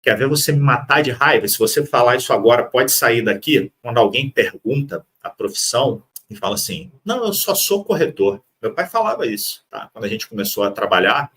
Quer ver você me matar de raiva? Se você falar isso agora, pode sair daqui. Quando alguém pergunta a profissão e fala assim, não, eu só sou corretor. Meu pai falava isso, tá? Quando a gente começou a trabalhar,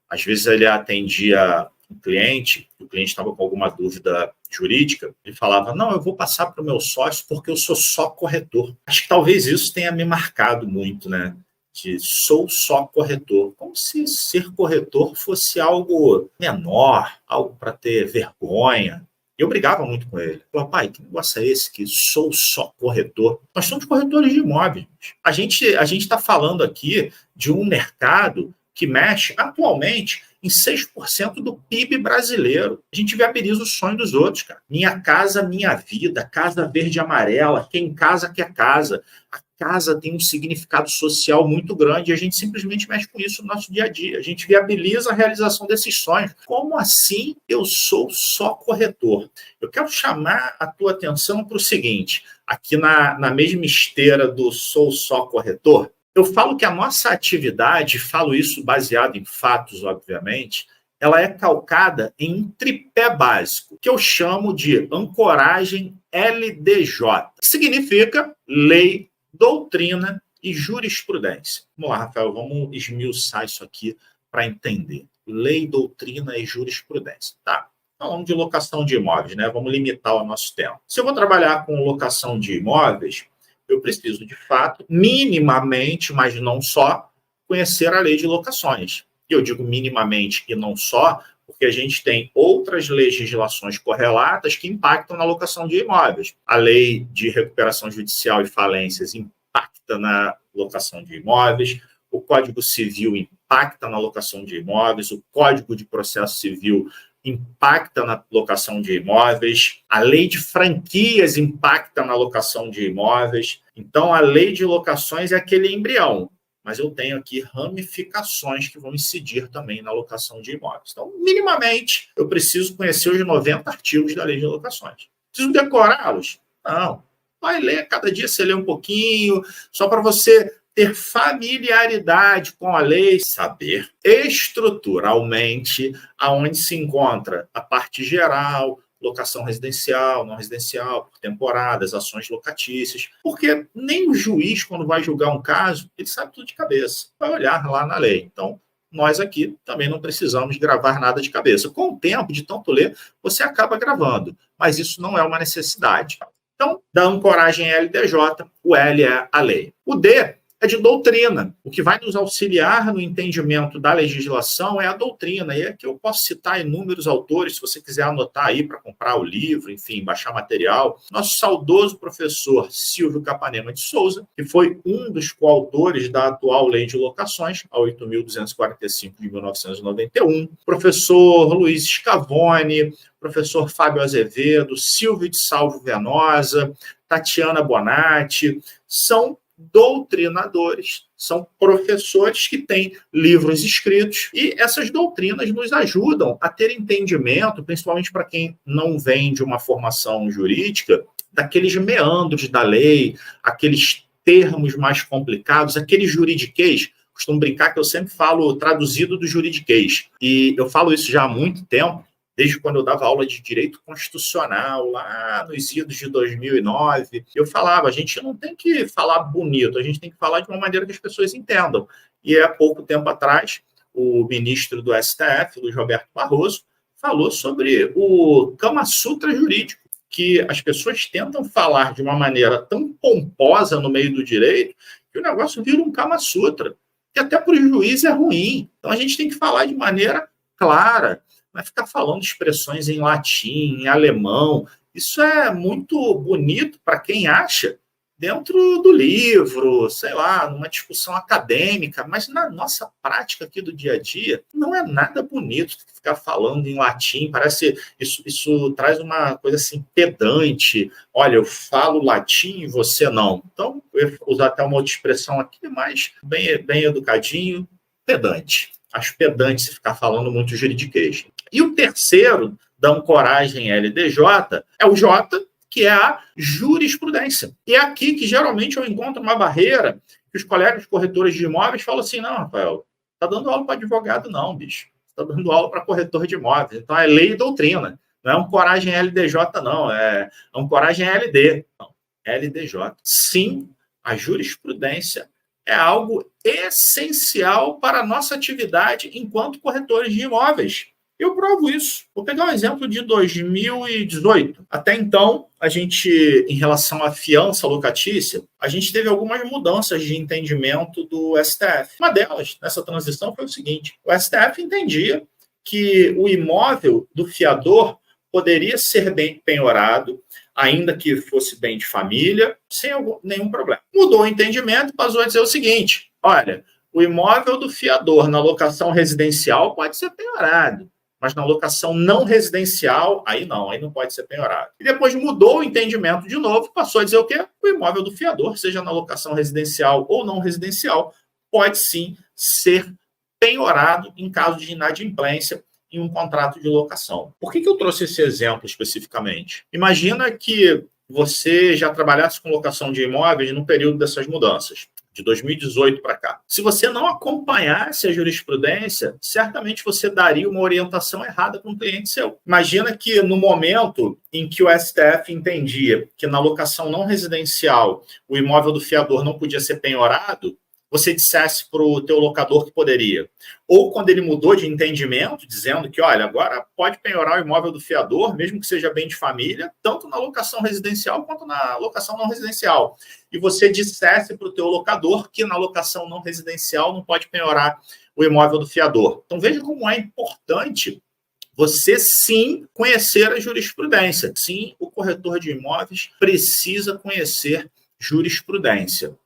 às vezes ele atendia um cliente, o cliente estava com alguma dúvida jurídica, ele falava, não, eu vou passar para o meu sócio porque eu sou só corretor. Acho que talvez isso tenha me marcado muito, né? De sou só corretor, como se ser corretor fosse algo menor, algo para ter vergonha. Eu brigava muito com ele. Falava, pai, que negócio é esse que sou só corretor? Nós somos corretores de imóveis. A gente está falando aqui de um mercado que mexe atualmente em 6% do PIB brasileiro. A gente viabiliza o sonho dos outros, cara. Minha casa, minha vida, casa verde e amarela, quem casa quer casa. A casa tem um significado social muito grande e a gente simplesmente mexe com isso no nosso dia a dia. A gente viabiliza a realização desses sonhos. Como assim eu sou só corretor? Eu quero chamar a tua atenção para o seguinte, aqui na mesma esteira do sou só corretor, eu falo que a nossa atividade, falo isso baseado em fatos, obviamente, ela é calcada em um tripé básico, que eu chamo de ancoragem LDJ, que significa lei, doutrina e jurisprudência. Vamos lá, Rafael, vamos esmiuçar isso aqui para entender. Lei, doutrina e jurisprudência. Tá, falando de locação de imóveis, né? Vamos limitar o nosso tempo. Se eu vou trabalhar com locação de imóveis, eu preciso, de fato, minimamente, mas não só, conhecer a lei de locações. E eu digo minimamente e não só, porque a gente tem outras legislações correlatas que impactam na locação de imóveis. A lei de recuperação judicial e falências impacta na locação de imóveis, o Código Civil impacta na locação de imóveis, o Código de Processo Civil impacta na locação de imóveis, a lei de franquias impacta na locação de imóveis. Então, a lei de locações é aquele embrião, mas eu tenho aqui ramificações que vão incidir também na locação de imóveis. Então, minimamente, eu preciso conhecer os 90 artigos da lei de locações. Preciso decorá-los? Não. Vai ler, cada dia você lê um pouquinho, só para você ter familiaridade com a lei, saber estruturalmente aonde se encontra a parte geral, locação residencial, não residencial, por temporadas, ações locatícias, porque nem o juiz, quando vai julgar um caso, ele sabe tudo de cabeça, vai olhar lá na lei. Então, nós aqui também não precisamos gravar nada de cabeça. Com o tempo, de tanto ler, você acaba gravando, mas isso não é uma necessidade. Então, da ancoragem LDJ, o L é a lei. O D é de doutrina. O que vai nos auxiliar no entendimento da legislação é a doutrina. E aqui eu posso citar inúmeros autores, se você quiser anotar aí para comprar o livro, enfim, baixar material. Nosso saudoso professor Silvio Capanema de Souza, que foi um dos coautores da atual Lei de Locações, a 8.245 de 1991. Professor Luiz Scavone, professor Fábio Azevedo, Silvio de Salvo Venosa, Tatiana Bonatti, são doutrinadores, são professores que têm livros escritos e essas doutrinas nos ajudam a ter entendimento, principalmente para quem não vem de uma formação jurídica, daqueles meandros da lei, aqueles termos mais complicados, aquele juridiquês. Costumo brincar que eu sempre falo traduzido do juridiquês e eu falo isso já há muito tempo, desde quando eu dava aula de direito constitucional, lá nos idos de 2009, eu falava, a gente não tem que falar bonito, a gente tem que falar de uma maneira que as pessoas entendam. E há pouco tempo atrás, o ministro do STF, Luiz Roberto Barroso, falou sobre o Kama Sutra jurídico, que as pessoas tentam falar de uma maneira tão pomposa no meio do direito, que o negócio vira um Kama Sutra, que até para o juiz é ruim. Então, a gente tem que falar de maneira clara, vai ficar falando expressões em latim, em alemão. Isso é muito bonito para quem acha dentro do livro, sei lá, numa discussão acadêmica, mas na nossa prática aqui do dia a dia, não é nada bonito ficar falando em latim, parece, isso traz uma coisa assim, pedante, olha, eu falo latim e você não. Então, eu vou usar até uma outra expressão aqui, mas bem educadinho, pedante. Acho pedante se ficar falando muito juridiquês. E o terceiro da ancoragem LDJ é o J, que é a jurisprudência. E é aqui que geralmente eu encontro uma barreira que os colegas corretores de imóveis falam assim, não, Rafael, está dando aula para advogado não, bicho. Está dando aula para corretor de imóveis. Então é lei e doutrina. Não é um coragem LDJ, não. É um coragem LD. Não, LDJ. Sim, a jurisprudência é algo essencial para a nossa atividade enquanto corretores de imóveis. Eu provo isso. Vou pegar um exemplo de 2018. Até então, a gente, em relação à fiança locatícia, a gente teve algumas mudanças de entendimento do STF. Uma delas, nessa transição, foi o seguinte: o STF entendia que o imóvel do fiador poderia ser bem penhorado, ainda que fosse bem de família, sem nenhum problema. Mudou o entendimento e passou a dizer o seguinte: olha, o imóvel do fiador na locação residencial pode ser penhorado, mas na locação não residencial, aí não pode ser penhorado. E depois mudou o entendimento de novo, passou a dizer o quê? O imóvel do fiador, seja na locação residencial ou não residencial, pode sim ser penhorado em caso de inadimplência em um contrato de locação. Por que eu trouxe esse exemplo especificamente? Imagina que você já trabalhasse com locação de imóveis no período dessas mudanças, de 2018 para cá. Se você não acompanhasse a jurisprudência, certamente você daria uma orientação errada para um cliente seu. Imagina que no momento em que o STF entendia que na locação não residencial o imóvel do fiador não podia ser penhorado, você dissesse para o teu locador que poderia. Ou quando ele mudou de entendimento, dizendo que, olha, agora pode penhorar o imóvel do fiador, mesmo que seja bem de família, tanto na locação residencial quanto na locação não residencial. E você dissesse para o teu locador que na locação não residencial não pode penhorar o imóvel do fiador. Então veja como é importante você sim conhecer a jurisprudência. Sim, o corretor de imóveis precisa conhecer jurisprudência.